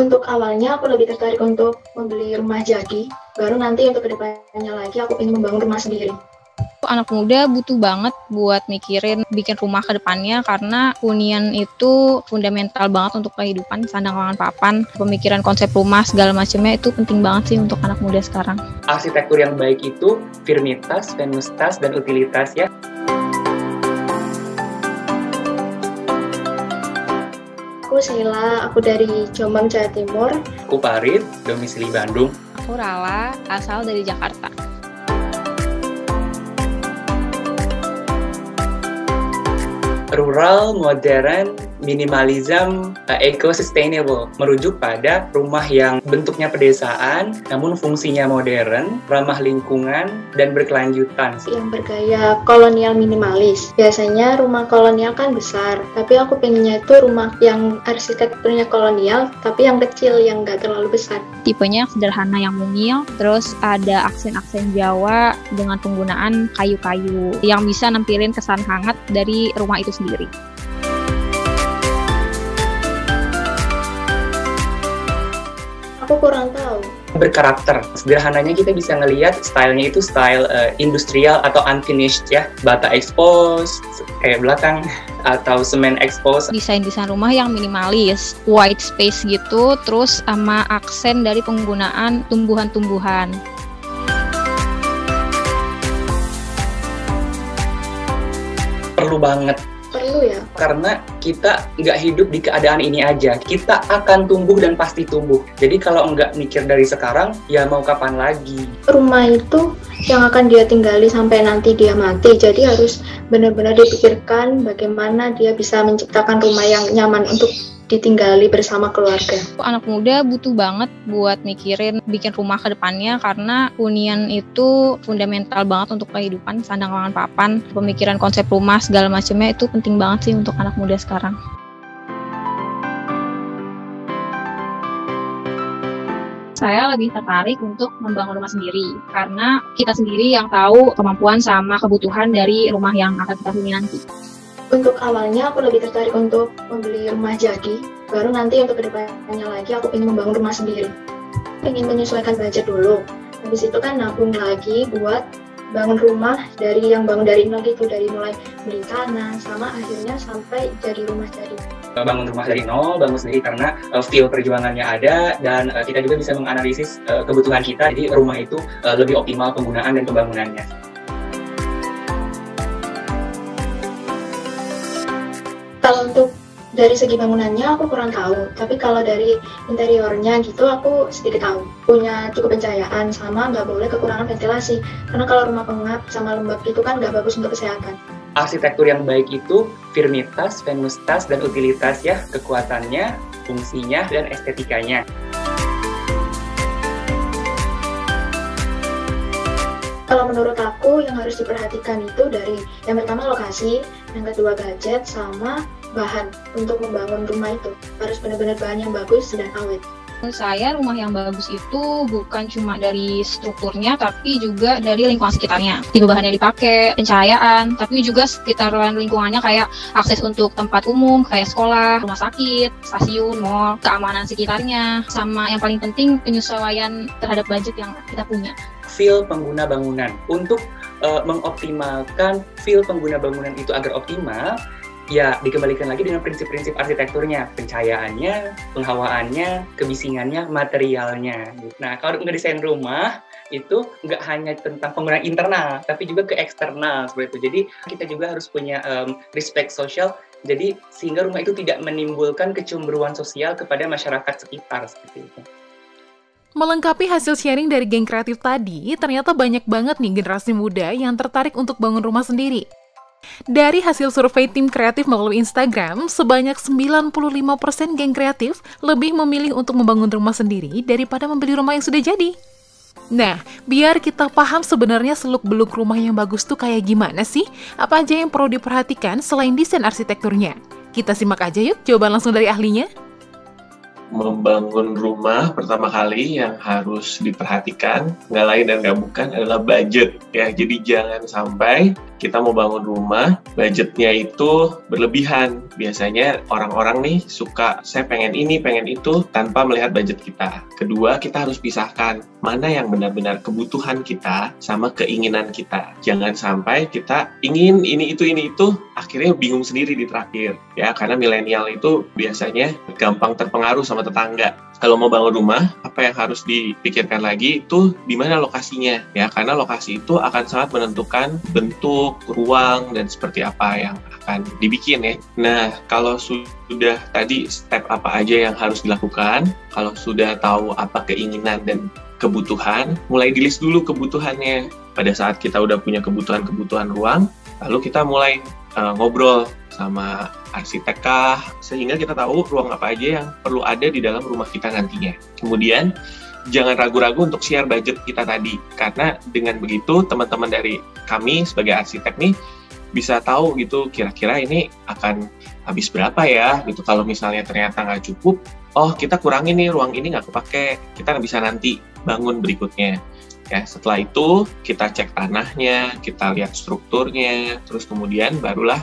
Untuk awalnya aku lebih tertarik untuk membeli rumah jadi, baru nanti untuk kedepannya lagi aku ingin membangun rumah sendiri. Anak muda butuh banget buat mikirin bikin rumah ke depannya karena hunian itu fundamental banget untuk kehidupan, sandang pangan papan, pemikiran konsep rumah segala macamnya itu penting banget sih untuk anak muda sekarang. Arsitektur yang baik itu firmitas, venustas, dan utilitas ya. Aku Sheila, aku dari Jombang, Jawa Timur. Aku Farid, domisili Bandung. Aku Rala, asal dari Jakarta. Rural, modern, minimalism, eco-sustainable, merujuk pada rumah yang bentuknya pedesaan, namun fungsinya modern, ramah lingkungan, dan berkelanjutan. Yang bergaya kolonial minimalis. Biasanya rumah kolonial kan besar, tapi aku pengennya itu rumah yang arsitekturnya kolonial, tapi yang kecil, yang nggak terlalu besar. Tipenya sederhana yang mungil, terus ada aksen-aksen Jawa dengan penggunaan kayu-kayu yang bisa nampilin kesan hangat dari rumah itu sendiri. Aku kurang tahu. Berkarakter. Sederhananya kita bisa ngelihat stylenya itu style industrial atau unfinished ya. Bata expose, kayak belakang, atau semen expose. Desain-desain rumah yang minimalis, white space gitu, terus sama aksen dari penggunaan tumbuhan-tumbuhan. Perlu banget. Perlu ya? Karena kita nggak hidup di keadaan ini aja. Kita akan tumbuh dan pasti tumbuh. Jadi kalau nggak mikir dari sekarang, ya mau kapan lagi? Rumah itu yang akan dia tinggali sampai nanti dia mati. Jadi harus benar-benar dipikirkan bagaimana dia bisa menciptakan rumah yang nyaman untuk ditinggali bersama keluarga. Anak muda butuh banget buat mikirin bikin rumah ke depannya karena hunian itu fundamental banget untuk kehidupan, sandang pangan papan, pemikiran konsep rumah segala macamnya itu penting banget sih untuk anak muda sekarang. Saya lebih tertarik untuk membangun rumah sendiri karena kita sendiri yang tahu kemampuan sama kebutuhan dari rumah yang akan kita huni nanti. Untuk awalnya aku lebih tertarik untuk membeli rumah jadi, baru nanti untuk kedepannya lagi aku ingin membangun rumah sendiri. Ingin menyesuaikan budget dulu, habis itu kan nabung lagi buat bangun rumah dari yang bangun dari nol gitu, dari mulai beli tanah sama akhirnya sampai jadi rumah jadi. Bangun rumah dari nol, bangun sendiri karena feel perjuangannya ada dan kita juga bisa menganalisis kebutuhan kita, jadi rumah itu lebih optimal penggunaan dan pembangunannya. Kalau untuk dari segi bangunannya aku kurang tahu, tapi kalau dari interiornya gitu aku sedikit tahu. Punya cukup pencahayaan sama nggak boleh kekurangan ventilasi, karena kalau rumah pengap sama lembab gitu kan nggak bagus untuk kesehatan. Arsitektur yang baik itu firmitas, venustas, dan utilitas ya, kekuatannya, fungsinya, dan estetikanya. Kalau menurut aku yang harus diperhatikan itu dari yang pertama lokasi, yang kedua gadget, sama bahan untuk membangun rumah itu. Harus benar-benar bahan yang bagus dan awet. Menurut saya rumah yang bagus itu bukan cuma dari strukturnya tapi juga dari lingkungan sekitarnya. Tipe bahan yang dipakai, pencahayaan, tapi juga sekitaran lingkungannya kayak akses untuk tempat umum kayak sekolah, rumah sakit, stasiun, mall, keamanan sekitarnya, sama yang paling penting penyesuaian terhadap budget yang kita punya. Feel pengguna bangunan. Untuk mengoptimalkan feel pengguna bangunan itu agar optimal, ya dikembalikan lagi dengan prinsip-prinsip arsitekturnya, pencahayaannya, penghawaannya, kebisingannya, materialnya. Nah, kalau ngedesain rumah itu nggak hanya tentang penggunaan internal, tapi juga ke eksternal seperti itu. Jadi kita juga harus punya respect sosial. Jadi sehingga rumah itu tidak menimbulkan kecemburuan sosial kepada masyarakat sekitar seperti itu. Melengkapi hasil sharing dari geng kreatif tadi, ternyata banyak banget nih generasi muda yang tertarik untuk bangun rumah sendiri. Dari hasil survei tim kreatif melalui Instagram, sebanyak 95% geng kreatif lebih memilih untuk membangun rumah sendiri daripada membeli rumah yang sudah jadi. Nah, biar kita paham sebenarnya seluk-beluk rumah yang bagus tuh kayak gimana sih? Apa aja yang perlu diperhatikan selain desain arsitekturnya? Kita simak aja yuk jawaban langsung dari ahlinya. membangun rumah pertama kali yang harus diperhatikan, nggak lain dan nggak bukan adalah budget ya. Jadi jangan sampai kita mau bangun rumah, budgetnya itu berlebihan. Biasanya orang-orang nih suka, saya pengen ini, pengen itu, tanpa melihat budget kita. Kedua, kita harus pisahkan mana yang benar-benar kebutuhan kita sama keinginan kita. Jangan sampai kita ingin ini itu, akhirnya bingung sendiri di terakhir ya, karena milenial itu biasanya gampang terpengaruh sama tetangga. Kalau mau bangun rumah, apa yang harus dipikirkan lagi itu di mana lokasinya ya, karena lokasi itu akan sangat menentukan bentuk, ruang, dan seperti apa yang akan dibikin ya. Nah, kalau sudah tadi step apa aja yang harus dilakukan, kalau sudah tahu apa keinginan dan kebutuhan, mulai di list dulu kebutuhannya. Pada saat kita udah punya kebutuhan ruang, lalu kita mulai ngobrol sama arsitek kah, sehingga kita tahu ruang apa aja yang perlu ada di dalam rumah kita nantinya. Kemudian, jangan ragu-ragu untuk share budget kita tadi, karena dengan begitu teman-teman dari kami sebagai arsitek nih bisa tahu gitu kira-kira ini akan habis berapa ya gitu. Kalau misalnya ternyata nggak cukup, oh kita kurangin nih, ruang ini nggak kepake, kita bisa nanti bangun berikutnya. Ya, setelah itu kita cek tanahnya, kita lihat strukturnya, terus kemudian barulah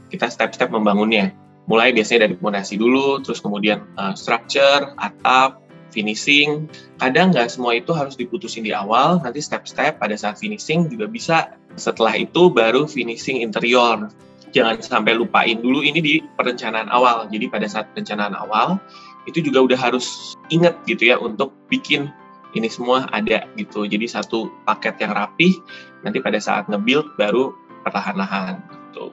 kita step-step membangunnya. Mulai biasanya dari fondasi dulu, terus kemudian structure, atap, finishing. Kadang nggak semua itu harus diputusin di awal, nanti step-step pada saat finishing juga bisa. Setelah itu baru finishing interior. Jangan sampai lupain dulu ini di perencanaan awal. Jadi pada saat perencanaan awal, itu juga udah harus ingat gitu ya untuk bikin ini semua ada gitu. Jadi satu paket yang rapih, nanti pada saat nge-build baru perlahan-lahan gitu.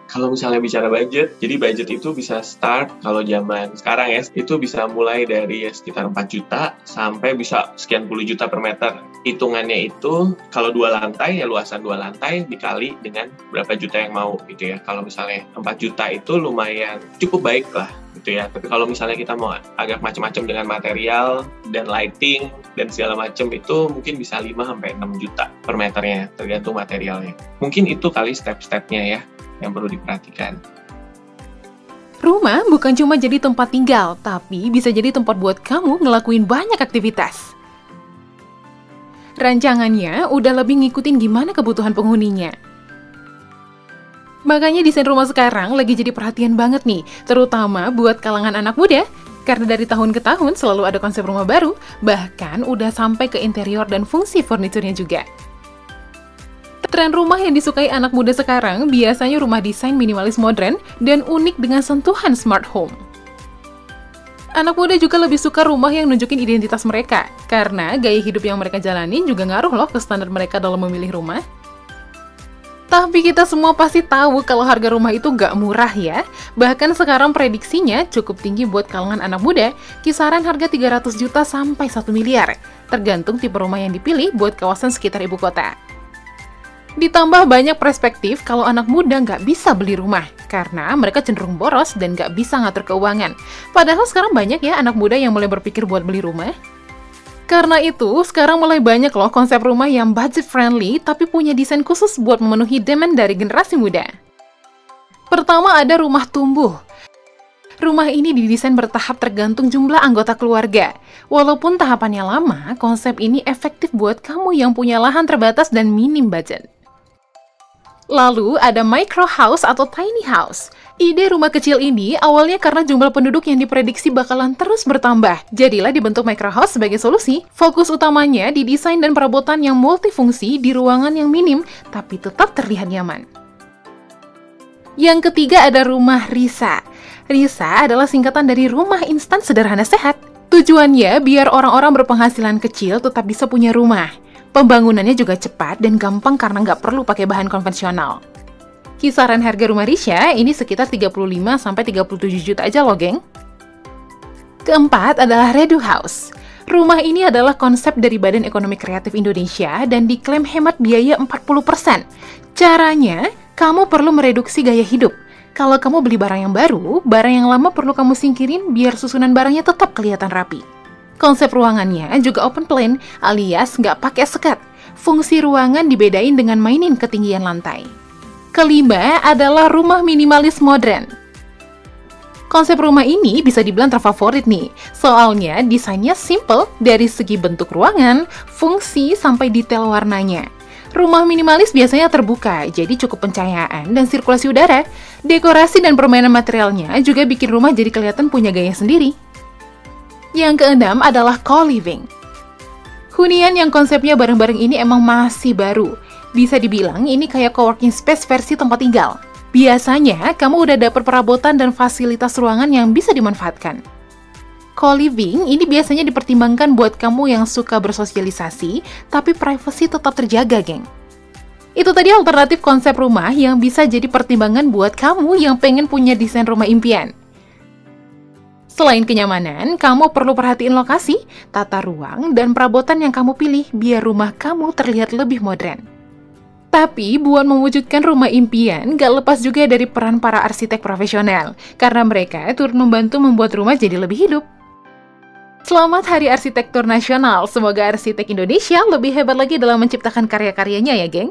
Kalau misalnya bicara budget, jadi budget itu bisa start kalau zaman sekarang ya, itu bisa mulai dari sekitar 4 juta sampai bisa sekian puluh juta per meter. Hitungannya itu kalau 2 lantai ya luasan 2 lantai dikali dengan berapa juta yang mau gitu ya. Kalau misalnya 4 juta itu lumayan cukup baik lah gitu ya. Tapi kalau misalnya kita mau agak macam-macam dengan material dan lighting dan segala macam, itu mungkin bisa 5 sampai 6 juta per meternya tergantung materialnya. Mungkin itu kali step-stepnya ya yang perlu diperhatikan. Rumah bukan cuma jadi tempat tinggal, tapi bisa jadi tempat buat kamu ngelakuin banyak aktivitas. Rancangannya udah lebih ngikutin gimana kebutuhan penghuninya. Makanya desain rumah sekarang lagi jadi perhatian banget nih, terutama buat kalangan anak muda. Karena dari tahun ke tahun selalu ada konsep rumah baru, bahkan udah sampai ke interior dan fungsi furniturnya juga. Tren rumah yang disukai anak muda sekarang biasanya rumah desain minimalis modern dan unik dengan sentuhan smart home. Anak muda juga lebih suka rumah yang nunjukin identitas mereka, karena gaya hidup yang mereka jalanin juga ngaruh loh ke standar mereka dalam memilih rumah. Tapi kita semua pasti tahu kalau harga rumah itu gak murah ya. Bahkan sekarang prediksinya cukup tinggi buat kalangan anak muda, kisaran harga 300 juta sampai 1 miliar, tergantung tipe rumah yang dipilih buat kawasan sekitar ibu kota. Ditambah banyak perspektif kalau anak muda nggak bisa beli rumah, karena mereka cenderung boros dan nggak bisa ngatur keuangan. Padahal sekarang banyak ya anak muda yang mulai berpikir buat beli rumah. Karena itu, sekarang mulai banyak loh konsep rumah yang budget friendly, tapi punya desain khusus buat memenuhi demand dari generasi muda. Pertama ada rumah tumbuh. Rumah ini didesain bertahap tergantung jumlah anggota keluarga. Walaupun tahapannya lama, konsep ini efektif buat kamu yang punya lahan terbatas dan minim budget. Lalu ada micro house atau tiny house. Ide rumah kecil ini awalnya karena jumlah penduduk yang diprediksi bakalan terus bertambah. Jadilah dibentuk micro house sebagai solusi. Fokus utamanya di desain dan perabotan yang multifungsi di ruangan yang minim, tapi tetap terlihat nyaman. Yang ketiga ada rumah Risa. Risa adalah singkatan dari rumah instan sederhana sehat. Tujuannya biar orang-orang berpenghasilan kecil tetap bisa punya rumah. Pembangunannya juga cepat dan gampang karena nggak perlu pakai bahan konvensional. Kisaran harga rumah Risha ini sekitar 35-37 juta aja loh, geng. Keempat adalah Redu House. Rumah ini adalah konsep dari Badan Ekonomi Kreatif Indonesia dan diklaim hemat biaya 40%. Caranya, kamu perlu mereduksi gaya hidup. Kalau kamu beli barang yang baru, barang yang lama perlu kamu singkirin biar susunan barangnya tetap kelihatan rapi. Konsep ruangannya juga open plan alias nggak pakai sekat. Fungsi ruangan dibedain dengan mainin ketinggian lantai. Kelima adalah rumah minimalis modern. Konsep rumah ini bisa dibilang terfavorit nih, soalnya desainnya simple dari segi bentuk ruangan, fungsi, sampai detail warnanya. Rumah minimalis biasanya terbuka, jadi cukup pencahayaan dan sirkulasi udara. Dekorasi dan permainan materialnya juga bikin rumah jadi kelihatan punya gaya sendiri. Yang keenam adalah co-living. Hunian yang konsepnya bareng-bareng ini emang masih baru. Bisa dibilang ini kayak coworking space versi tempat tinggal. Biasanya, kamu udah dapet perabotan dan fasilitas ruangan yang bisa dimanfaatkan. Co-living ini biasanya dipertimbangkan buat kamu yang suka bersosialisasi, tapi privasi tetap terjaga, geng. Itu tadi alternatif konsep rumah yang bisa jadi pertimbangan buat kamu yang pengen punya desain rumah impian. Selain kenyamanan, kamu perlu perhatiin lokasi, tata ruang, dan perabotan yang kamu pilih biar rumah kamu terlihat lebih modern. Tapi, buat mewujudkan rumah impian, gak lepas juga dari peran para arsitek profesional, karena mereka turut membantu membuat rumah jadi lebih hidup. Selamat Hari Arsitektur Nasional, semoga arsitek Indonesia lebih hebat lagi dalam menciptakan karya-karyanya ya, geng!